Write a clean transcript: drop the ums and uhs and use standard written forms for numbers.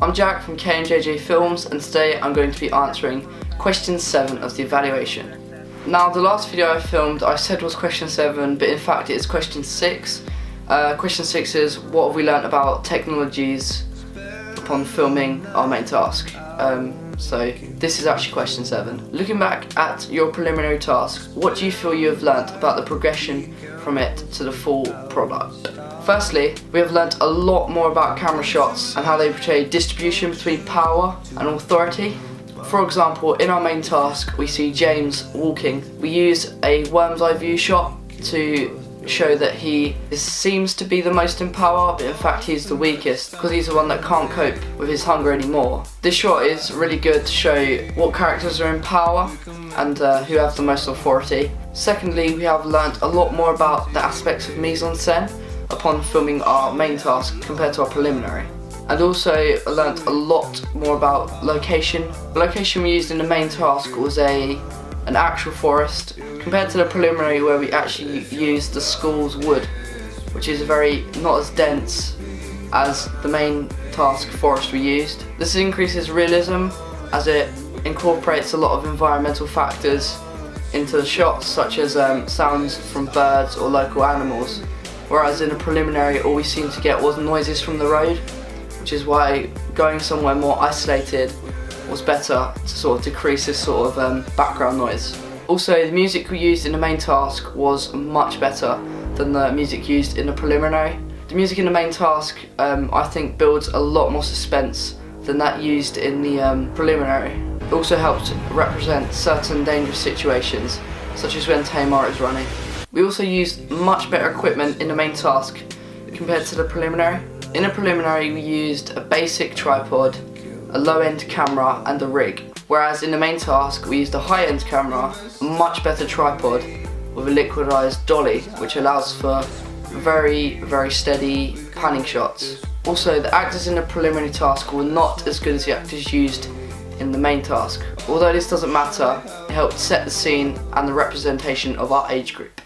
I'm Jack from K&JJ Films, and today I'm going to be answering question 7 of the evaluation. Now, the last video I filmed I said was question 7, but in fact it is question 6. Question 6 is, what have we learnt about technologies upon filming our main task? So this is actually question 7. Looking back at your preliminary task, what do you feel you have learnt about the progression from it to the full product? Firstly, we have learnt a lot more about camera shots and how they portray distribution between power and authority. For example, in our main task we see James walking. We use a worm's eye view shot to show that he seems to be the most in power, but in fact he's the weakest because he's the one that can't cope with his hunger anymore. This shot is really good to show what characters are in power and who have the most authority. Secondly, we have learnt a lot more about the aspects of mise-en-scène upon filming our main task compared to our preliminary. And also learnt a lot more about location. The location we used in the main task was an actual forest, compared to the preliminary where we actually used the school's wood, which is not as dense as the main task forest we used. This increases realism as it incorporates a lot of environmental factors into the shots, such as sounds from birds or local animals, whereas in the preliminary all we seemed to get was noises from the road, which is why going somewhere more isolated was better to sort of decrease this sort of background noise. Also, the music we used in the main task was much better than the music used in the preliminary. The music in the main task I think builds a lot more suspense than that used in the preliminary. It also helped represent certain dangerous situations, such as when Tamar is running. We also used much better equipment in the main task compared to the preliminary. In the preliminary we used a basic tripod, a low-end camera and a rig, whereas in the main task we used a high-end camera, a much better tripod with a liquidized dolly, which allows for very steady panning shots. Also, the actors in the preliminary task were not as good as the actors used in the main task. Although this doesn't matter, it helped set the scene and the representation of our age group.